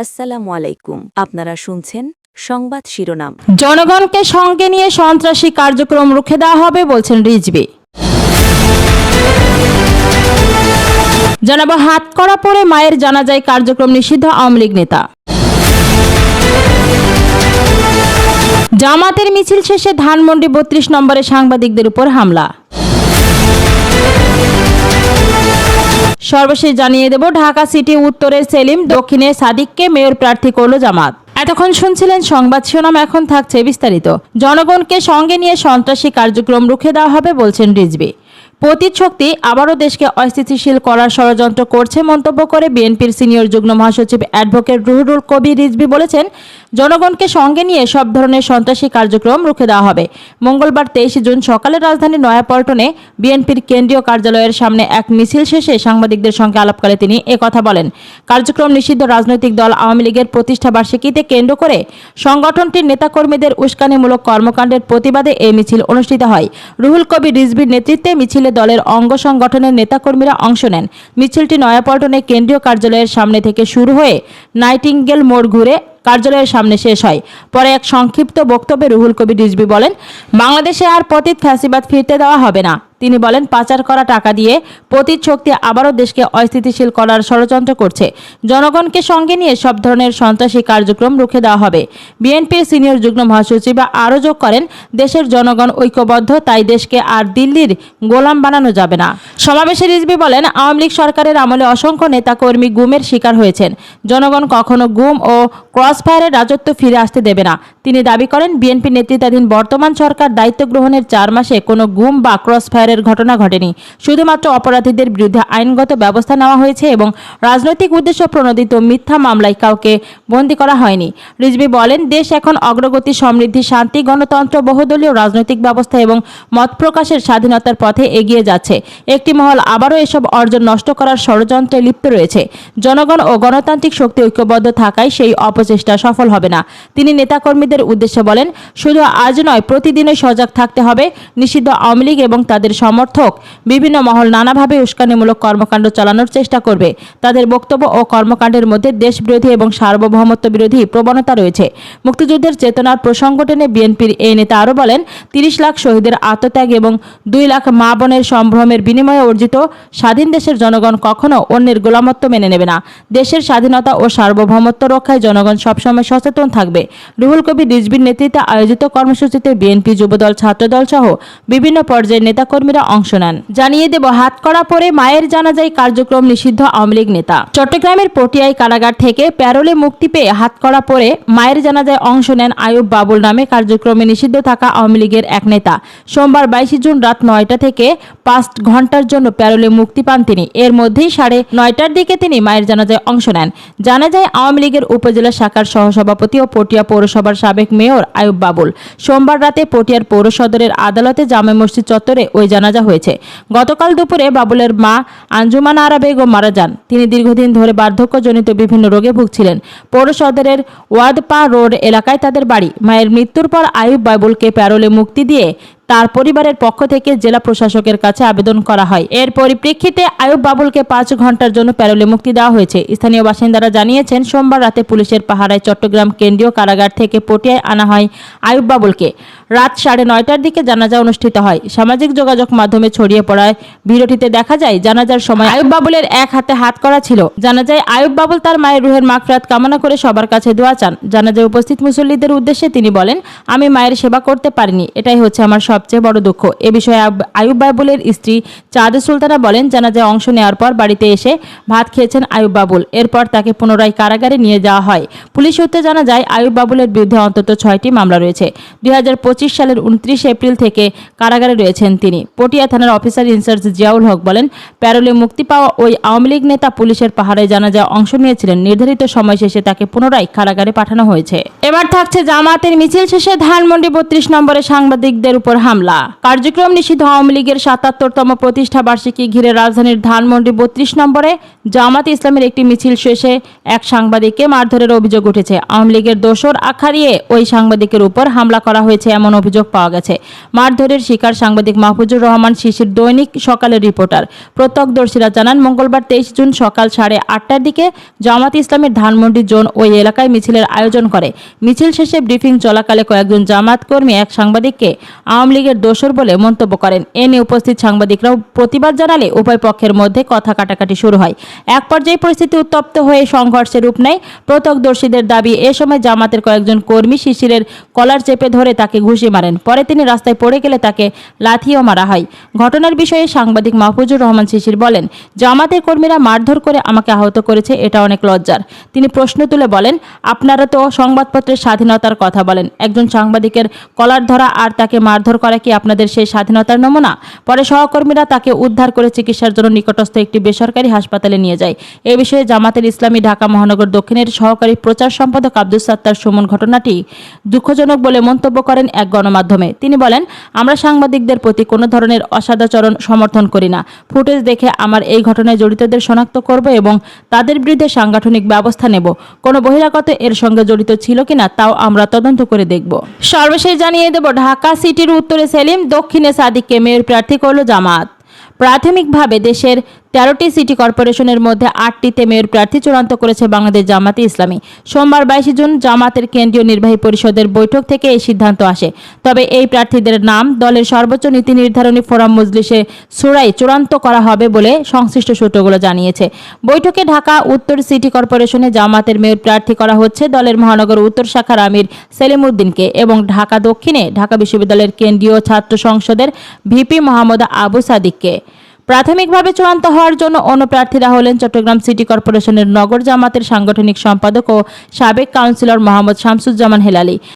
আসসালামু আলাইকুম। আপনারা শুনছেন সংবাদ শিরোনাম। জনগণকে সঙ্গে নিয়ে সন্ত্রাসী কার্যক্রম রুখে দেওয়া হবে বলছেন রিজভী। জানাবো হাতকড়া পরে মায়ের জানাজায় কার্যক্রম নিষিদ্ধ আওয়ামী লীগ নেতা। জামাতের মিছিল শেষে ধানমন্ডি ৩২ নম্বরে সাংবাদিকদের উপর হামলা। সর্বশেষ জানিয়ে দেব ঢাকা সিটি উত্তরের সেলিম, দক্ষিণে সাদিককে মেয়র প্রার্থী করল জামাত। এতক্ষণ শুনছিলেন সংবাদ শিরোনাম, এখন থাকছে বিস্তারিত। জনগণকে সঙ্গে নিয়ে সন্ত্রাসী কার্যক্রম রুখে দেওয়া হবে বলছেন রিজভী। পতিত শক্তি আবারও দেশকে অস্থিতিশীল করার ষড়যন্ত্র করছে মন্তব্য করে বিএনপির সিনিয়র যুগ্ম মহাসচিব অ্যাডভোকেট রুহুল কবির রিজভী বলেছেন, জনগণকে সঙ্গে নিয়ে সব ধরনের সন্ত্রাসী কার্যক্রম রুখে দেওয়া হবে। মঙ্গলবার 23 জুন সকালে রাজধানীর নয়াপল্টনে বিএনপির কেন্দ্রীয় কার্যালয়ের সামনে এক মিছিল শেষে সাংবাদিকদের সঙ্গে আলাপকালে তিনি একথা বলেন। কার্যক্রম নিষিদ্ধ রাজনৈতিক দল আওয়ামী লীগের প্রতিষ্ঠা বার্ষিকীতে কেন্দ্র করে সংগঠনটির নেতাকর্মীদের উস্কানিমূলক কর্মকাণ্ডের প্রতিবাদে এই মিছিল অনুষ্ঠিত হয়। রুহুল কবির রিজভীর নেতৃত্বে মিছিলে দলের অঙ্গ সংগঠনের নেতাকর্মীরা অংশ নেন। মিছিলটি নয়াপল্টনে কেন্দ্রীয় কার্যালয়ের সামনে থেকে শুরু হয়ে নাইটিঙ্গেল মোড় ঘুরে কার্যালয়ের সামনে শেষ হয়। পরে এক সংক্ষিপ্ত বক্তব্যে রুহুল কবির রিজভী বলেন, বাংলাদেশে আর পতিত ফ্যাসিবাদ ফিরতে দেওয়া হবে না। তিনি বলেন, পাচার করা টাকা দিয়ে পতিত শক্তি আবারও দেশকে অস্থিতিশীল করার ষড়যন্ত্র করছে। জনগণকে সঙ্গে নিয়ে সব ধরনের সন্ত্রাসী কার্যক্রম রুখে দেওয়া হবে। বিএনপির সিনিয়র যুগ্ম মহাসচিব আরও যোগ করেন, দেশের জনগণ ঐক্যবদ্ধ, তাই দেশকে আর দিল্লির গোলাম বানানো যাবে না। সমাবেশে রিজভী বলেন, আওয়ামী লীগ সরকারের আমলে অসংখ্য নেতাকর্মী গুমের শিকার হয়েছেন। জনগণ কখনো গুম ও ক্রসফায়ারের রাজত্ব ফিরে আসতে দেবে না। তিনি দাবি করেন, বিএনপি নেতৃত্বাধীন বর্তমান সরকার দায়িত্ব গ্রহণের 4 মাসে কোনো গুম বা ক্রসফায়ারের ঘটনা ঘটেনি। শুধুমাত্র অপরাধীদের বিরুদ্ধে আইনগত ব্যবস্থা নেওয়া হয়েছে এবং রাজনৈতিক উদ্দেশ্য প্রণোদিত মিথ্যা মামলায় কাউকে বন্দী করা হয়নি। রিজভী বলেন, দেশ এখন অগ্রগতি, সমৃদ্ধি, শান্তি, গণতন্ত্র, বহুদলীয় রাজনৈতিক ব্যবস্থা এবং মত প্রকাশের স্বাধীনতার পথে এগিয়ে যাচ্ছে। একটি মহল আবারও এসব অর্জন নষ্ট করার ষড়যন্ত্রে লিপ্ত রয়েছে। জনগণ ও গণতান্ত্রিক শক্তি ঐক্যবদ্ধ থাকায় সেই অপচেষ্টা সফল হবে না। তিনি নেতাকর্মীদের উদ্দেশ্যে বলেন, শুধু আজ নয়, প্রতিদিনই সজাগ থাকতে হবে। নিষিদ্ধ আওয়ামী লীগ এবং তাদের সমর্থক বিভিন্ন মহল নানাভাবে উস্কানিমূলক কর্মকাণ্ড চালানোর চেষ্টা করবে। তাদের বক্তব্য ও কর্মকাণ্ডের মধ্যে দেশবিরোধী এবং সার্বভৌমত্ব বিরোধী প্রবণতা রয়েছে। মুক্তিযুদ্ধের চেতনার প্রসঙ্গ টেনে বিএনপির এই নেতা আরও বলেন, 30 লাখ শহীদের আত্মত্যাগ এবং 2 লাখ মা বোনের সম্ভ্রমের বিনিময়ে অর্জিত স্বাধীন দেশের জনগণ কখনো অন্যের গোলামত্ব মেনে নেবে না। দেশের স্বাধীনতা ও সার্বভৌমত্ব রক্ষায় জনগণ সবসময় সচেতন থাকবে। রুহুল কবির রিজভীর নেতৃত্বে আয়োজিত কর্মসূচিতে বিএনপি, যুবদল, ছাত্রদল সহ বিভিন্ন পর্যায়ের নেতাকর্মীরা অংশ নেন। জানিয়ে দেব হাতকড়া পরে মায়ের জানাজায় কার্যক্রম নিষিদ্ধ আওয়ামী লীগ নেতা। চট্টগ্রামের পটিয়ায় কারাগার থেকে প্যারোলে মুক্তি পেয়ে হাতকড়া পরে মায়ের জানাজায় অংশ নেন আইয়ুব বাবুল নামে কার্যক্রমে নিষিদ্ধ থাকা আওয়ামী লীগের এক নেতা। সোমবার 22 জুন রাত 9টা থেকে 5 ঘন্টার জন্য প্যারোলে মুক্তি পান তিনি। এর মধ্যেই 9:30টার দিকে তিনি মায়ের জানাজায় অংশ নেন। জানাজায় আওয়ামী লীগের উপজেলা শাখার সহসভাপতি ও পটিয়া পৌরসভার সাবেক মেয়র আইয়ুব বাবুল। সোমবার রাতে পটিয়ার পৌর সদরের আদালতে জামে মসজিদ চত্বরে ওই জানাজা হয়েছে। গতকাল দুপুরে বাবুলের মা আঞ্জুমান আরা বেগম মারা যান। তিনি দীর্ঘদিন ধরে বার্ধক্যজনিত বিভিন্ন রোগে ভুগছিলেন। পৌর সদরের ওয়াদপা রোড এলাকায় তাদের বাড়ি। মায়ের মৃত্যুর পর আইয়ুব বাবুলকে প্যারোলে মুক্তি দিয়ে তার পরিবারের পক্ষ থেকে জেলা প্রশাসকের কাছে আবেদন করা হয়। এর পরিপ্রেক্ষিতে আইয়ুব বাবুলকে 5 ঘন্টার জন্য প্যারোলে মুক্তি দেওয়া হয়েছে। স্থানীয় বাসিন্দারা জানিয়েছেন, সোমবার রাতে পুলিশের পাহারায় চট্টগ্রাম কেন্দ্রীয় কারাগার থেকে পটিয়ায় আনা হয় আইয়ুব বাবুলকে। রাত 9:30টার দিকে জানাজা অনুষ্ঠিত হয়। সামাজিক যোগাযোগ মাধ্যমে ছড়িয়ে পড়ায় ভিডিওটিতে দেখা যায়, জানাজার সময় আইয়ুব বাবুলের এক হাতে হাত করা ছিল। জানাজায় আইয়ুব বাবুল তার মায়ের রুহের মাগফিরাত কামনা করে সবার কাছে দোয়া চান। জানাজায় উপস্থিত মুসল্লিদের উদ্দেশ্যে তিনি বলেন, আমি মায়ের সেবা করতে পারিনি, এটাই হচ্ছে আমার সবচেয়ে বড় দুঃখ। এ বিষয়ে আইয়ুব বাবুলের স্ত্রী চাঁদে সুলতানা বলেন, জানাজায় অংশ নেওয়ার পর বাড়িতে এসে ভাত খেয়েছেন আইয়ুব বাবুল। এরপর তাকে পুনরায় কারাগারে নিয়ে যাওয়া হয়। পুলিশ সূত্রে জানা যায়, আইয়ুব বাবুলের বিরুদ্ধে অন্তত 6টি মামলা রয়েছে। 2025 সালের 29 এপ্রিল থেকে কারাগারে রয়েছেন তিনি। পটিয়া থানার অফিসার ইনচার্জ জিয়াউল হক বলেন, প্যারোলে মুক্তি পাওয়া ওই আওয়ামী লীগ নেতা পুলিশের পাহারায় জানাজায় অংশ নিয়েছিলেন। নির্ধারিত সময় শেষে তাকে পুনরায় কারাগারে পাঠানো হয়েছে। এবার থাকছে জামাতের মিছিল শেষে ধানমন্ডি 32 নম্বরে সাংবাদিকদের উপর হামলা। কার্যক্রম নিষিদ্ধ আওয়ামী লীগের 77তম প্রতিষ্ঠা বার্ষিকী ঘিরে রাজধানীর ধানমন্ডি 32 নম্বরে জামাত ইসলামের একটি মিছিল শেষে এক সাংবাদিককে মারধরের অভিযোগ উঠেছে। আওয়ামী লীগের দোসর আখ্যা দিয়ে ওই সাংবাদিকের উপর হামলা করা হয়েছে এমন এমন অভিযোগ পাওয়া গেছে। মারধরের শিকার সাংবাদিক মাহফুজুর রহমান শিশির দৈনিক সকালের রিপোর্টার। প্রত্যক্ষদর্শীরা জানান, মঙ্গলবার 23 জুন সকাল 8:30টার দিকে জামাত ইসলামের ধানমন্ডি জোন ওই এলাকায় মিছিলের আয়োজন করে। মিছিল শেষে ব্রিফিং চলাকালে কয়েকজন জামাত কর্মী এক সাংবাদিককে আওয়ামী লীগের দোসর বলে মন্তব্য করেন। এ নিয়ে উপস্থিত সাংবাদিকরাও প্রতিবাদ জানালে উভয় পক্ষের মধ্যে কথা কাটাকাটি শুরু হয়। এক পর্যায়ে পরিস্থিতি উত্তপ্ত হয়ে সংঘর্ষের রূপ নেয়। প্রত্যক্ষদর্শীদের দাবি, এ সময় জামাতের কয়েকজন কর্মী শিশিরের কলার চেপে ধরে তাকে ঘুষি মারেন। পরে তিনি রাস্তায় পড়ে গেলে তাকে লাথিও মারা হয়। ঘটনার বিষয়ে সাংবাদিক মাহফুজুর রহমান শিশির বলেন, জামাতের কর্মীরা মারধর করে আমাকে আহত করেছে, এটা অনেক লজ্জার। তিনি প্রশ্ন তুলে বলেন, আপনারা তো সংবাদপত্রের স্বাধীনতার কথা বলেন, একজন সাংবাদিকের কলার ধরা আর তাকে মারধর করা কি আপনাদের সেই স্বাধীনতার নমুনা? পরে সহকর্মীরা তাকে উদ্ধার করে চিকিৎসার জন্য নিকটস্থ একটি বেসরকারি হাসপাতালে নিয়ে যায়। এ বিষয়ে জামাতের ইসলামী ঢাকা মহানগর দক্ষিণের সহকারী প্রচার সম্পাদক আব্দুস সাত্তার সুমন ঘটনাটি দুঃখজনক বলে মন্তব্য করেন এক গণমাধ্যমে। তিনি বলেন, আমরা সাংবাদিকদের প্রতি কোনো ধরনের অসদাচরণ সমর্থন করি না। ফুটেজ দেখে আমার এই ঘটনায় জড়িতদের শনাক্ত করব এবং তাদের বিরুদ্ধে সাংগঠনিক ব্যবস্থা নেব। কোনো বহিরাগত এর সঙ্গে জড়িত ছিল কিনা তাও আমরা তদন্ত করে দেখব। সর্বশেষ জানিয়ে দেব, ঢাকা সিটির উত্তরে সেলিম, দক্ষিণে সাদিককে মেয়র প্রার্থী করল জামাত। প্রাথমিকভাবে দেশের 13টি সিটি কর্পোরেশনের মধ্যে 8টিতে মেয়র প্রার্থী চূড়ান্ত করেছে বাংলাদেশ জামাতে ইসলামী। সোমবার 22 জুন জামাতের কেন্দ্রীয় নির্বাহী পরিষদের বৈঠক থেকে এই সিদ্ধান্ত আসে। তবে এই প্রার্থীদের নাম দলের সর্বোচ্চ নীতি নির্ধারণী ফোরাম মজলিসে শুরায় চূড়ান্ত করা হবে বলে সংশ্লিষ্ট সূত্রগুলো জানিয়েছে। বৈঠকে ঢাকা উত্তর সিটি কর্পোরেশনে জামাতের মেয়র প্রার্থী করা হচ্ছে দলের মহানগর উত্তর শাখার আমির সেলিম উদ্দিনকে এবং ঢাকা দক্ষিণে ঢাকা বিশ্ববিদ্যালয়ের কেন্দ্রীয় ছাত্র সংসদের ভিপি মোহাম্মদ আবু সাদিককে। প্রাথমিকভাবে চূড়ান্ত হওয়ার জন্য অন্য প্রার্থীরা হলেন চট্টগ্রাম সিটি কর্পোরেশনের নগর জামাতের সাংগঠনিক সম্পাদক ও সাবেক কাউন্সিলর মোহাম্মদ শামসুজ্জামান হেলালি,